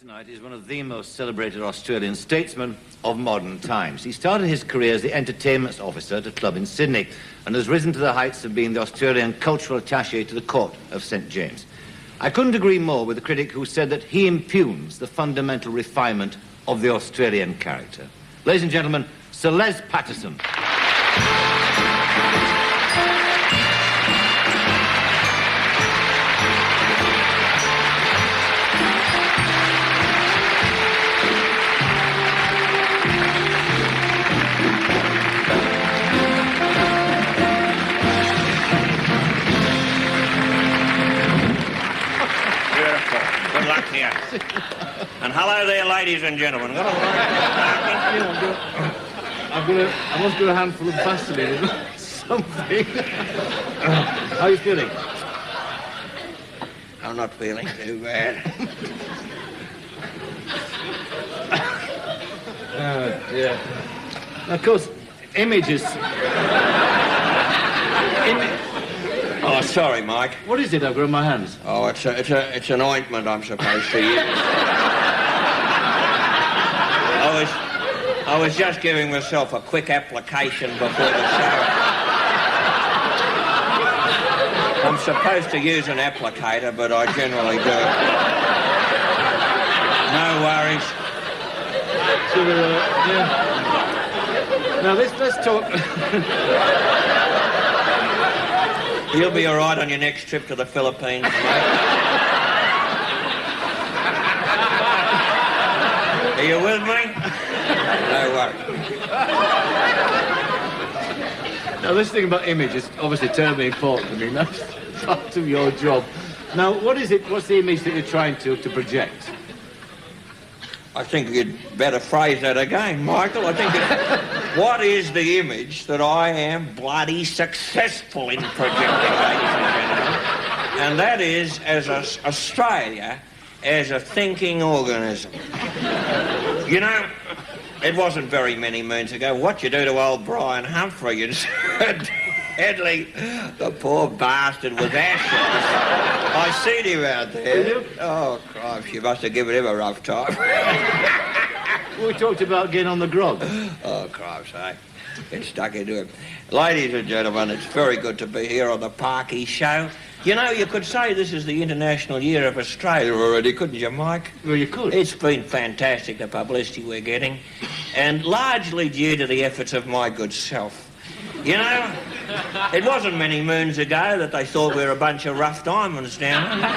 Tonight is one of the most celebrated Australian statesmen of modern times. He started his career as the entertainment officer at a club in Sydney and has risen to the heights of being the Australian cultural attaché to the court of St. James. I couldn't agree more with the critic who said that he impugns the fundamental refinement of the Australian character. Ladies and gentlemen, Sir Les Patterson. And hello there, ladies and gentlemen. I must do a handful of Vaseline or something. How are you feeling? I'm not feeling too bad. Yeah. Of course, images. Oh, sorry, Mike. What is it I've got in my hands? Oh, it's an ointment I'm supposed to use. I was just giving myself a quick application before the show. I'm supposed to use an applicator, but I generally do. No worries. So, yeah. Now, let's talk... You'll be all right on your next trip to the Philippines, mate. Are you with me? No worries. Now, this thing about image is obviously terribly important. I mean, that's part of your job. Now, what is it? What's the image that you're trying to project? I think you'd better phrase that again, Michael. I think what is the image that I am bloody successful in projecting, ladies and gentlemen? And that is as Australia as a thinking organism. You know, it wasn't very many moons ago what you do to old Brian Humphrey and Headley, the poor bastard with ashes. I seen him out there. Oh, Christ, you must have given him a rough time. We talked about getting on the grog. Oh, Christ, eh? It stuck into him. Ladies and gentlemen, it's very good to be here on the Parky Show. You know, you could say this is the International Year of Australia already, couldn't you, Mike? Well, you could. It's been fantastic, the publicity we're getting, and largely due to the efforts of my good self. You know, it wasn't many moons ago that they thought we were a bunch of rough diamonds down there.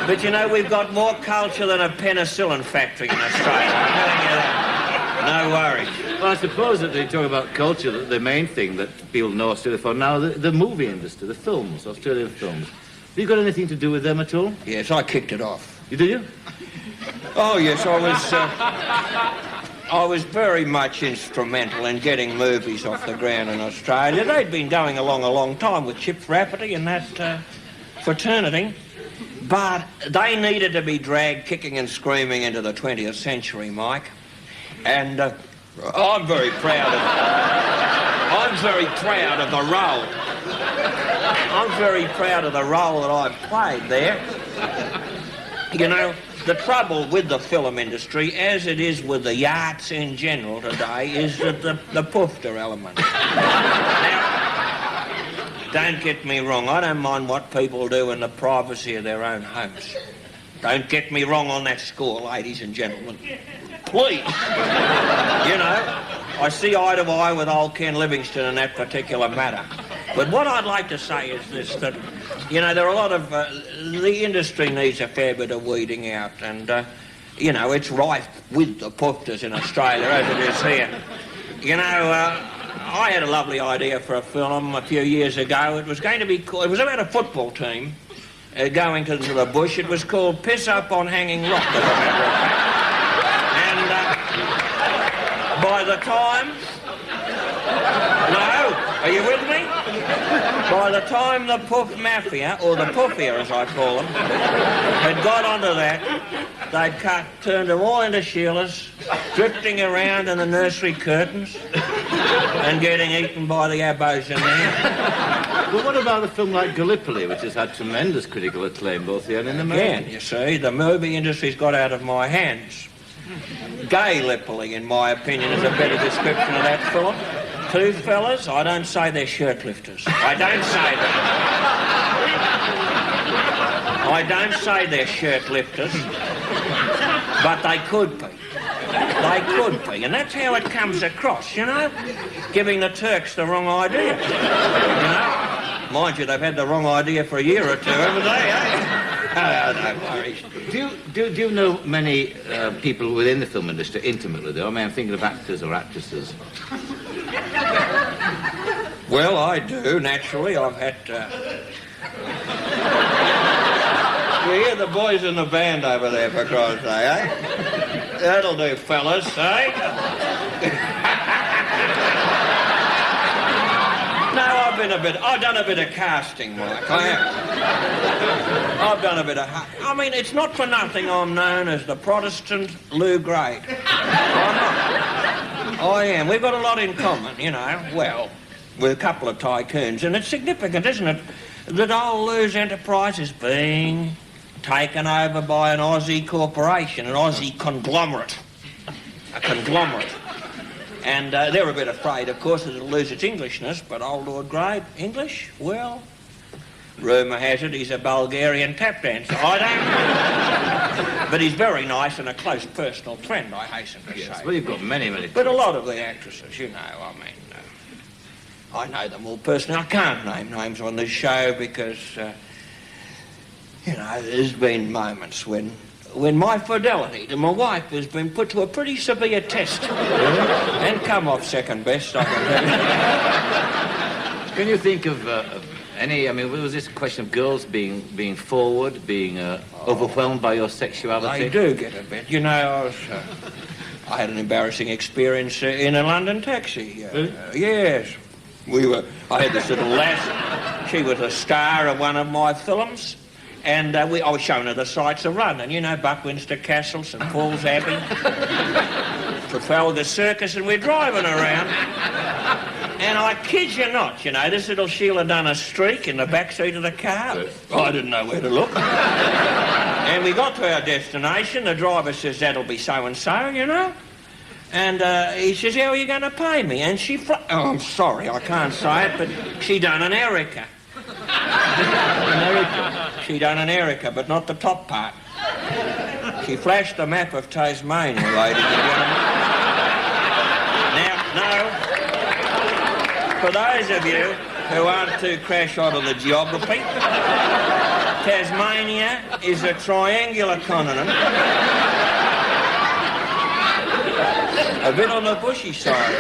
But, you know, we've got more culture than a penicillin factory in Australia. I'm telling you that. No worries. Well, I suppose that they talk about culture, that the main thing that people know Australia for now, the movie industry, the films, Australian films. Have you got anything to do with them at all? Yes, I kicked it off. Did you? Oh, yes, I was very much instrumental in getting movies off the ground in Australia. They'd been going along a long time with Chip Rafferty and that fraternity, but they needed to be dragged kicking and screaming into the 20th century, Mike. And I'm very proud of the role. I'm very proud of the role that I've played there. You know, the trouble with the film industry, as it is with the arts in general today, is that the poofter element. Now, don't get me wrong, I don't mind what people do in the privacy of their own homes. Don't get me wrong on that score, ladies and gentlemen. Please. You know, I see eye to eye with old Ken Livingstone in that particular matter. But what I'd like to say is this, that, you know, there are a lot of... the industry needs a fair bit of weeding out, and, you know, it's rife with the poofters in Australia as it is here. You know, I had a lovely idea for a film a few years ago. It was going to be called... It was about a football team going to the bush. It was called Piss Up on Hanging Rock, as a matter of fact. And by the time... No? Are you with me? By the time the Poof Mafia, or the Poofia as I call them, had got onto that, they'd turned them all into Sheilas, drifting around in the nursery curtains and getting eaten by the abos in there. But what about a film like Gallipoli, which has had tremendous critical acclaim both here and in America? Again, you see, the movie industry's got out of my hands. Gay-Lipoli, in my opinion, is a better description of that film. Two fellas, I don't say they're shirt lifters. I don't say that. I don't say they're shirt lifters, but they could be. They could be, and that's how it comes across, you know? Giving the Turks the wrong idea, you know? Mind you, they've had the wrong idea for a year or two, haven't they, eh? No worries. Do you know many people within the film industry intimately, though? I mean, I'm thinking of actors or actresses. Well, I do, naturally. I've had... You hear the boys in the band over there, for Christ's sake, eh? That'll do, fellas, eh? No, I've done a bit of casting, Mike. I have. I've done a bit of... I mean, it's not for nothing I'm known as the Protestant Lou Grade. I'm not. I am. We've got a lot in common, you know. Well, with a couple of tycoons. And it's significant, isn't it, that old Lou's enterprise is being taken over by an Aussie corporation, an Aussie conglomerate. A conglomerate. And they're a bit afraid, of course, that it'll lose its Englishness, but old Lord Grey, English? Well, rumour has it he's a Bulgarian tap dancer. I don't know. But he's very nice and a close personal friend, I hasten to say. Well, you've got many. But a lot of the actresses, you know, I mean, I know them all personally. I can't name names on this show because, you know, there's been moments when my fidelity to my wife has been put to a pretty severe test. And come off second best, I can tell you. Can you think of any... I mean, was this a question of girls being forward, being overwhelmed by your sexuality? They do get a bit. You know, I had an embarrassing experience in a London taxi. Yes. I had this little lass. She was a star of one of my films. And I was showing her the sights of London, you know, Buckminster Castle, St Paul's Abbey, Trafalgar Circus, and we're driving around. And I kid you not, you know, this little Sheila done a streak in the back seat of the car. I didn't know where to look. And we got to our destination. The driver says, that'll be so-and-so, you know. And he says, how are you going to pay me? And she... Oh, I'm sorry, I can't say it, but she done an Erica. She done an Erica, but not the top part. She flashed the map of Tasmania, ladies and gentlemen. Now, for those of you who aren't too crash on the geography, Tasmania is a triangular continent. A bit on the bushy side.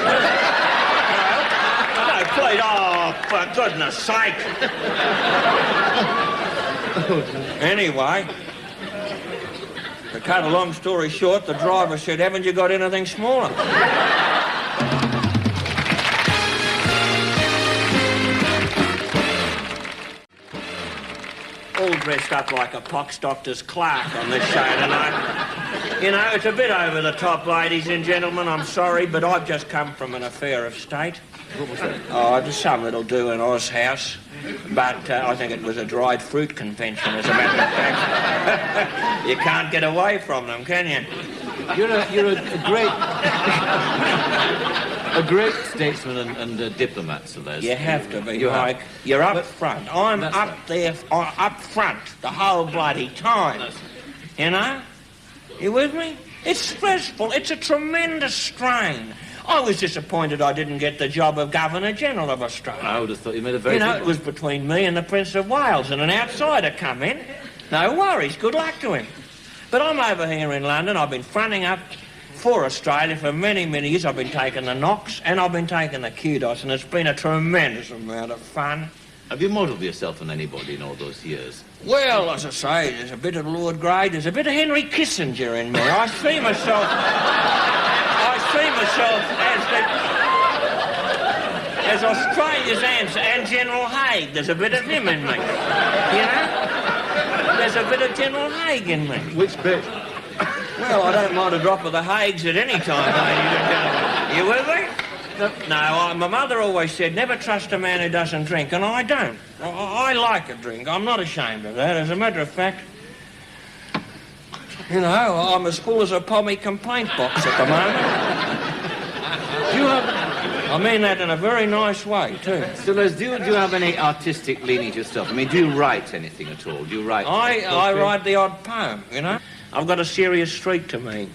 No, please, oh, for goodness sake. Anyway, to cut a long story short, the driver said, haven't you got anything smaller? All dressed up like a pox doctor's clerk on this show tonight. You know, it's a bit over the top, ladies and gentlemen, I'm sorry, but I've just come from an affair of state. What was that? Oh, just some little do in Oz House. But I think it was a dried fruit convention, as a matter of fact. You can't get away from them, can you? You're a great statesman and diplomat, Sir Les. You have to be, Mike. You're up front. I'm up there, up front the whole bloody time. You know? You with me? It's stressful. It's a tremendous strain. I was disappointed I didn't get the job of Governor-General of Australia. I would have thought you made a very... You know, it was between me and the Prince of Wales, and an outsider come in. No worries, good luck to him. But I'm over here in London. I've been fronting up for Australia for many, many years. I've been taking the knocks, and I've been taking the kudos, and it's been a tremendous amount of fun. Have you modelled yourself on anybody in all those years? Well, as I say, there's a bit of Lord Grey, there's a bit of Henry Kissinger in me. I see myself as Australia's answer, and General Haig. There's a bit of him in me, you know? There's a bit of General Haig in me. Which bit? Well, I don't mind a drop of the Haigs at any time, ladies and gentlemen. You with me? No, my mother always said, never trust a man who doesn't drink, and I don't. I like a drink. I'm not ashamed of that. As a matter of fact, you know, I'm as full as a pommy complaint box at the moment. Do you have... I mean that in a very nice way, too. So, Les, do you have any artistic leaning to yourself? I mean, do you write anything at all? Do you write... I write the odd poem, you know. I've got a serious streak to me.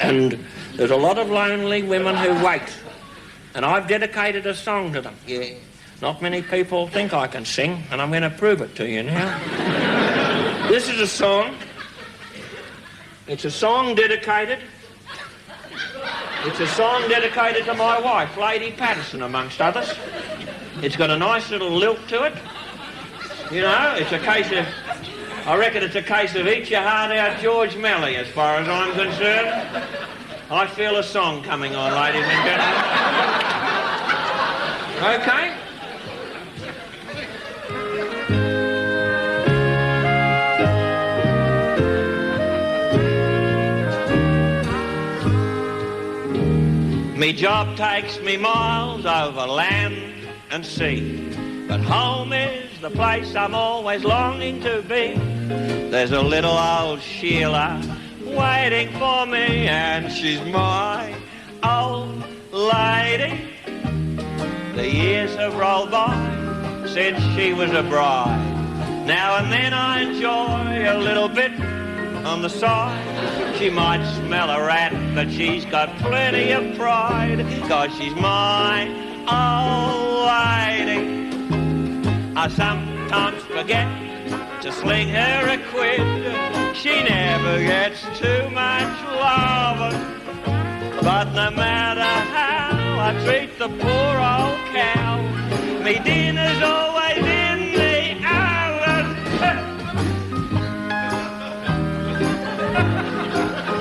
And there's a lot of lonely women who wait. And I've dedicated a song to them. Yeah. Not many people think I can sing, and I'm going to prove it to you now. This is a song. It's a song dedicated. It's a song dedicated to my wife, Lady Patterson, amongst others. It's got a nice little lilt to it. You know, it's a case of... I reckon it's a case of eat your heart out George Melly, as far as I'm concerned. I feel a song coming on, ladies and gentlemen. Okay? Me job takes me miles over land and sea, but home is the place I'm always longing to be. There's a little old Sheila waiting for me, and she's my old lady. The years have rolled by since she was a bride. Now and then I enjoy a little bit on the side. She might smell a rat, but she's got plenty of pride, 'cause she's my old lady. I sometimes forget to sling her a quid. She never gets too much love. But no matter how I treat the poor old cow, me dinner's always in the oven.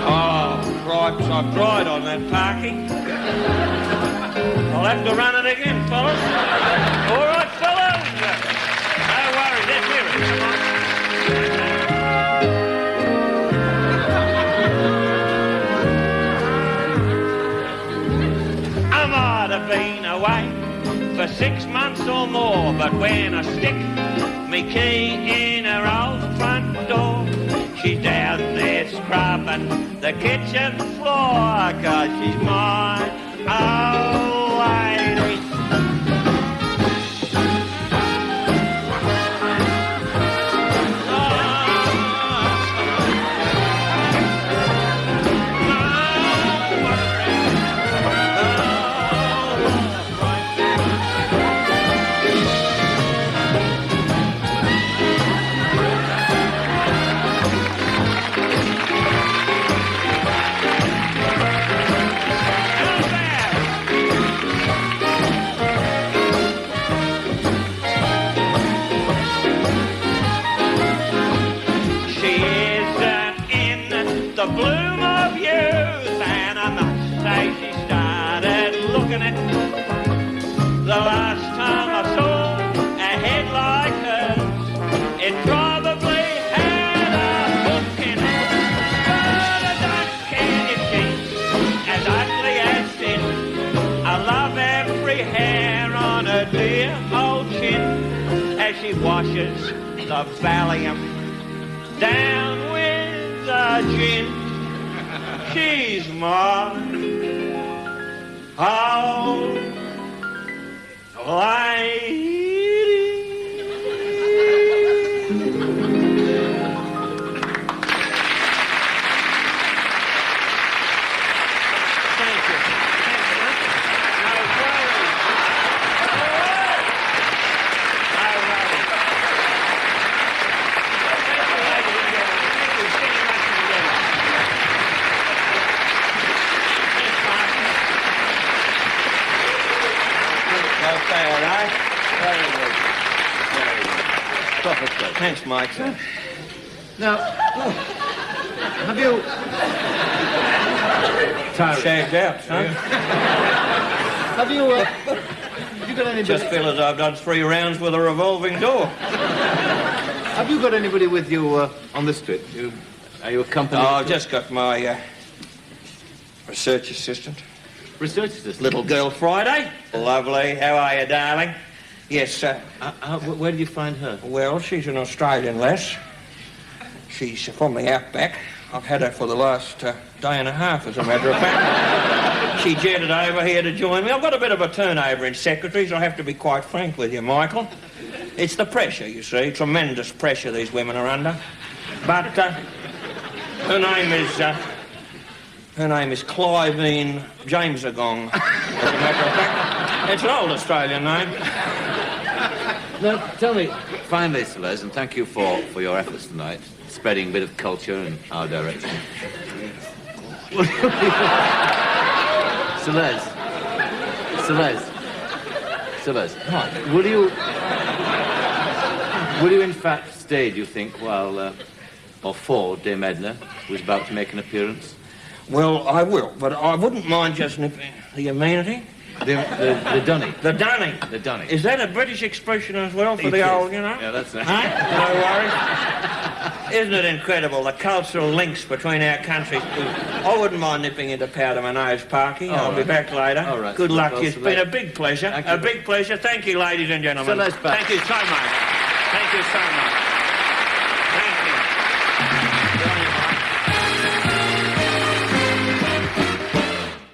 Oh, cripes, I've tried on that parking. I'll have to run it again, fellas. All right, fellas. No worries, let's hear it. Come on. I might have been away for 6 months or more, but when I stick me key in her old front door, she's down there scrubbing the kitchen floor, 'cause she's my old lady. The bloom of youth, and I must say she started looking at the last time I saw a head like hers. It probably had a hook in it, but I don't care if she's as ugly as sin. I love every hair on her dear old chin as she washes the Valium down with the gin. She's my old lady. Thank you. No worries. No worries. Thank you, ladies and gentlemen. Thank you very much indeed. Okay, all right. Very good. Very good. Proper play. Thanks, Mike. Now, have you... Shagged out, huh? Have you got anybody... Just feel as I've done 3 rounds with a revolving door. Have you got anybody with you on this trip? Are you accompanied? Oh, I've just got my research assistant. researched this? Little girl Friday. Lovely. How are you, darling? Yes, Where did you find her? well, she's an Australian lass. She's from the outback. I've had her for the last day and a half, as a matter of fact. She jetted over here to join me. I've got a bit of a turnover in secretaries, I have to be quite frank with you, Michael. It's the pressure, you see. Tremendous pressure these women are under. But her name is Clivine Jamesagong, as a matter of fact. It's an old Australian name. Now, tell me, finally, Celeste, and thank you for your efforts tonight, spreading a bit of culture in our direction. Celeste, what? Will you in fact stay, do you think, while, or for Dame Edna, who's about to make an appearance? Well, I will, but I wouldn't mind just nipping the amenity. The dunny. The dunny. The dunny. Is that a British expression as well for It the is. old, you know? Yeah, that's nice. Huh? No worries. Isn't it incredible, the cultural links between our countries? I wouldn't mind nipping into Powder my nose, Parky. I'll be back later. All right. Good luck. Well, It's been a big pleasure. A big pleasure. Thank you, ladies and gentlemen. Celeste back. Thank you so much. Thank you so much.